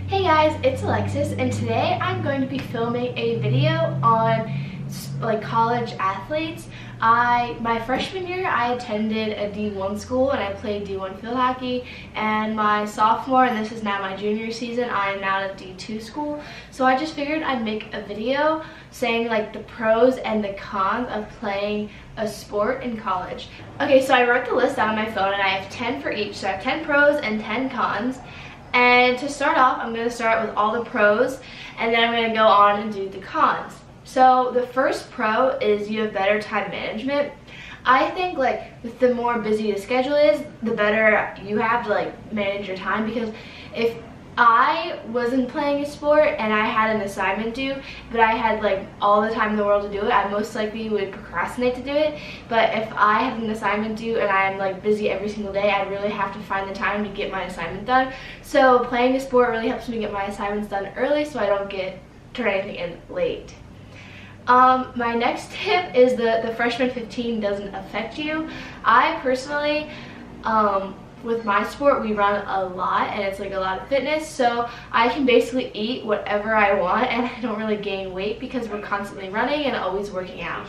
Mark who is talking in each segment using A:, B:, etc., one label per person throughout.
A: Hey guys, it's Alexis, and today I'm going to be filming a video on college athletes. My freshman year I attended a D1 school and I played D1 field hockey, and my sophomore, and this is now my junior season, I am now at a D2 school. So I just figured I'd make a video saying the pros and the cons of playing a sport in college. Okay, so I wrote the list down on my phone and I have 10 for each. So I have 10 pros and 10 cons. And to start off, I'm going to start with all the pros, and then I'm going to go on and do the cons. So the first pro is you have better time management. I think with the more busy the schedule is, the better you have to manage your time, because if I wasn't playing a sport and I had an assignment due, but I had all the time in the world to do it, I most likely would procrastinate to do it. But if I had an assignment due and I'm busy every single day, I'd really have to find the time to get my assignment done. So playing a sport really helps me get my assignments done early so I don't turn anything in late. My next tip is the freshman 15 doesn't affect you. I personally, with my sport, we run a lot and it's a lot of fitness, so I can basically eat whatever I want and I don't really gain weight because we're constantly running and always working out.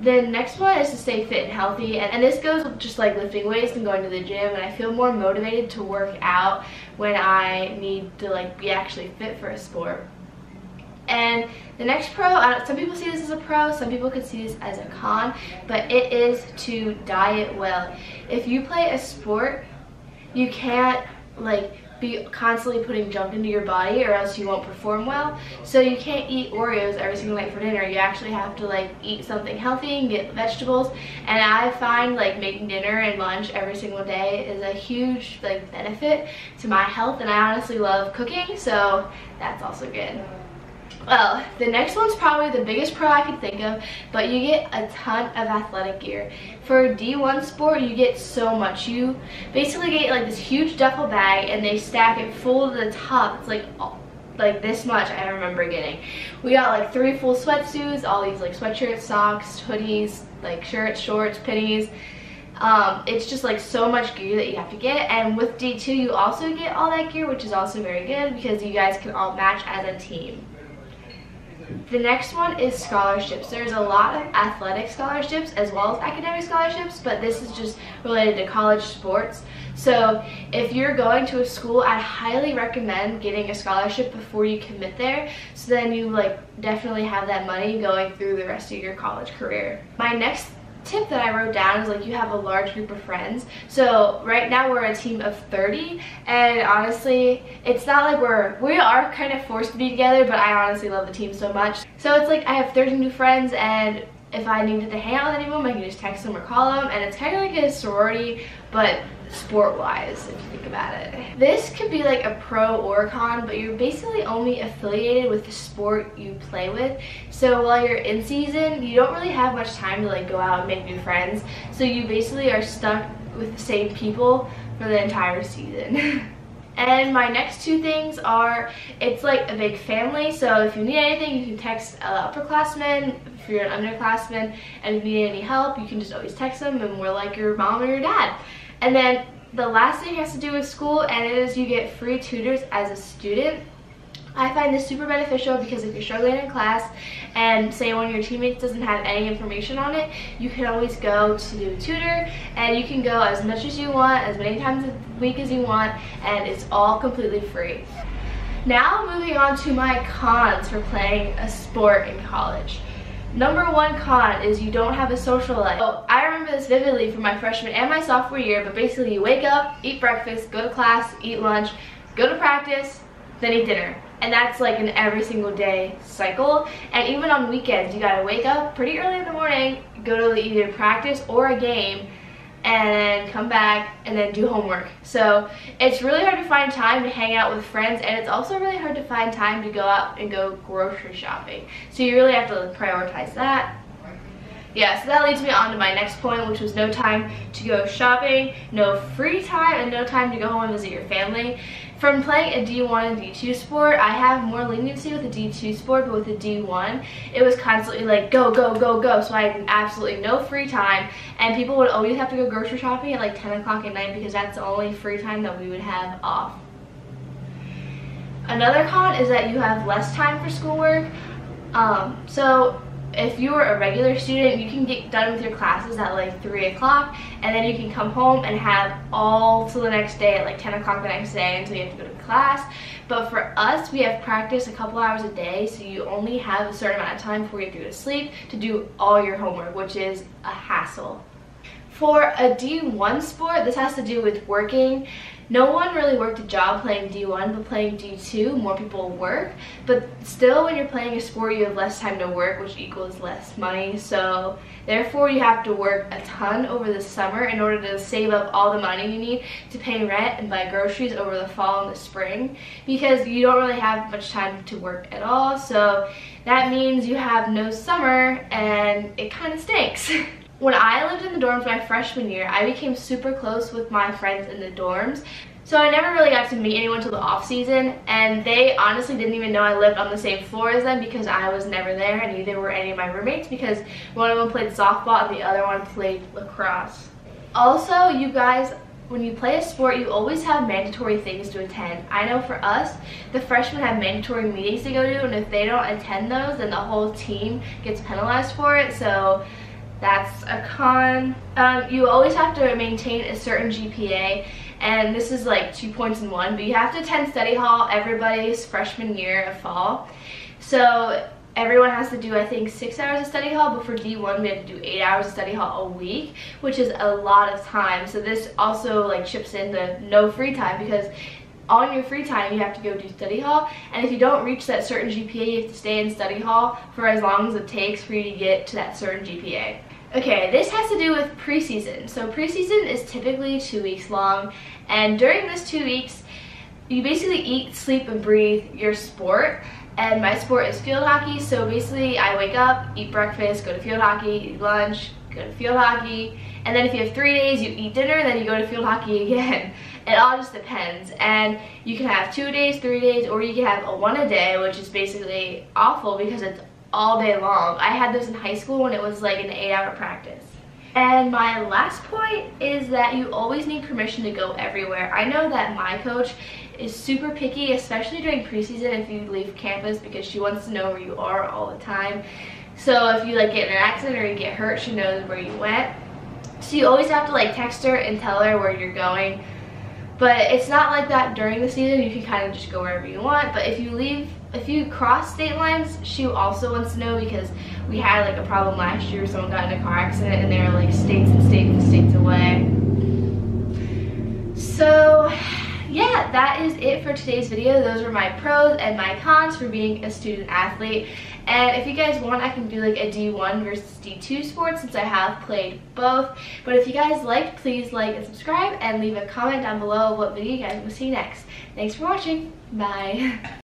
A: The next one is to stay fit and healthy, and this goes with just lifting weights and going to the gym, and I feel more motivated to work out when I need to be actually fit for a sport. And the next pro, some people see this as a pro, some people could see this as a con, but it is to diet well. If you play a sport, you can't be constantly putting junk into your body or else you won't perform well. So you can't eat Oreos every single night for dinner. You actually have to eat something healthy and get vegetables. And I find making dinner and lunch every single day is a huge benefit to my health, and I honestly love cooking, so that's also good. Well, the next one's probably the biggest pro I can think of, but you get a ton of athletic gear. For a D1 sport, you get so much. You basically get this huge duffel bag and they stack it full to the top. It's like this much I remember getting. We got 3 full sweatsuits, all these sweatshirts, socks, hoodies, shirts, shorts, pennies. It's just so much gear that you have to get, and with D2 you also get all that gear, which is also very good because you guys can all match as a team. The next one is scholarships. There's a lot of athletic scholarships as well as academic scholarships, but this is just related to college sports. So if you're going to a school, I highly recommend getting a scholarship before you commit there, so then you definitely have that money going through the rest of your college career. My next tip that I wrote down is you have a large group of friends. So right now we're a team of 30, and honestly it's not we are kind of forced to be together, but I honestly love the team so much. So it's I have 30 new friends, and if I needed to hang out with any of them, I can just text them or call them, and it's kind of like a sorority but sport-wise, if you think about it. This could be a pro or a con, but you're basically only affiliated with the sport you play with. So while you're in season, you don't really have much time to go out and make new friends. So you basically are stuck with the same people for the entire season. And my next two things are, it's a big family, so if you need anything, you can text upperclassmen. If you're an underclassman and if you need any help, you can just always text them, and we're like your mom or your dad. And then the last thing has to do with school, and it is you get free tutors as a student. I find this super beneficial because if you're struggling in class and say one of your teammates doesn't have any information on it, you can always go to a tutor, and you can go as much as you want, as many times a week as you want, and it's all completely free. Now moving on to my cons for playing a sport in college. Number one con is you don't have a social life. So I remember this vividly from my freshman and my sophomore year, but basically you wake up, eat breakfast, go to class, eat lunch, go to practice, then eat dinner. And that's an every single day cycle. And even on weekends, you gotta wake up pretty early in the morning, go to either practice or a game, and then come back and then do homework. So it's really hard to find time to hang out with friends, and it's also really hard to find time to go out and go grocery shopping. So you really have to prioritize that. Yeah, so that leads me on to my next point, which was no time to go shopping, no free time, and no time to go home and visit your family. From playing a D1 and D2 sport, I have more leniency with the D2 sport, but with the D1, it was constantly go, go, go, go, so I had absolutely no free time, and people would always have to go grocery shopping at 10 o'clock at night because that's the only free time that we would have off. Another con is that you have less time for schoolwork. So if you are a regular student, you can get done with your classes at like 3 o'clock, and then you can come home and have all till the next day at like 10 o'clock the next day until you have to go to class. But for us, we have practice a couple hours a day, so you only have a certain amount of time before you have to go to sleep to do all your homework, which is a hassle. For a D1 sport, this has to do with working. No one really worked a job playing D1, but playing D2, more people work. But still, when you're playing a sport, you have less time to work, which equals less money. So therefore, you have to work a ton over the summer in order to save up all the money you need to pay rent and buy groceries over the fall and the spring, because you don't really have much time to work at all. So that means you have no summer, and it kind of stinks. When I lived in the dorms my freshman year, I became super close with my friends in the dorms. So I never really got to meet anyone till the off season, and they honestly didn't even know I lived on the same floor as them because I was never there, and neither were any of my roommates because one of them played softball and the other one played lacrosse. Also, you guys, when you play a sport, you always have mandatory things to attend. I know for us, the freshmen have mandatory meetings to go to, and if they don't attend those, then the whole team gets penalized for it. So that's a con. You always have to maintain a certain GPA, and this is like 2 points in one, but you have to attend study hall everybody's freshman year of fall. So everyone has to do, I think, 6 hours of study hall, but for D1 we have to do 8 hours of study hall a week, which is a lot of time. So this also like chips in the no free time, because on your free time you have to go do study hall, and if you don't reach that certain GPA, you have to stay in study hall for as long as it takes for you to get to that certain GPA. Okay, this has to do with preseason. So preseason is typically 2 weeks long, and during this 2 weeks, you basically eat, sleep, and breathe your sport. And my sport is field hockey, so basically I wake up, eat breakfast, go to field hockey, eat lunch, go to field hockey, and then if you have 3 days, you eat dinner, then you go to field hockey again. It all just depends, and you can have 2 days, 3 days, or you can have a one a day, which is basically awful because it's all day long. I had those in high school when it was like an 8-hour practice. And my last point is that you always need permission to go everywhere. I know that my coach is super picky, especially during preseason if you leave campus, because she wants to know where you are all the time. So if you like get in an accident or you get hurt, she knows where you went. So you always have to like text her and tell her where you're going. But it's not like that during the season. You can kind of just go wherever you want. But if you cross state lines, she also wants to know, because we had like a problem last year where someone got in a car accident and they were like states and states and states away. So yeah, that is it for today's video. Those were my pros and my cons for being a student athlete. And if you guys want, I can do like a D1 versus D2 sport since I have played both. But if you guys liked, please like and subscribe and leave a comment down below of what video you guys want to see next. Thanks for watching. Bye.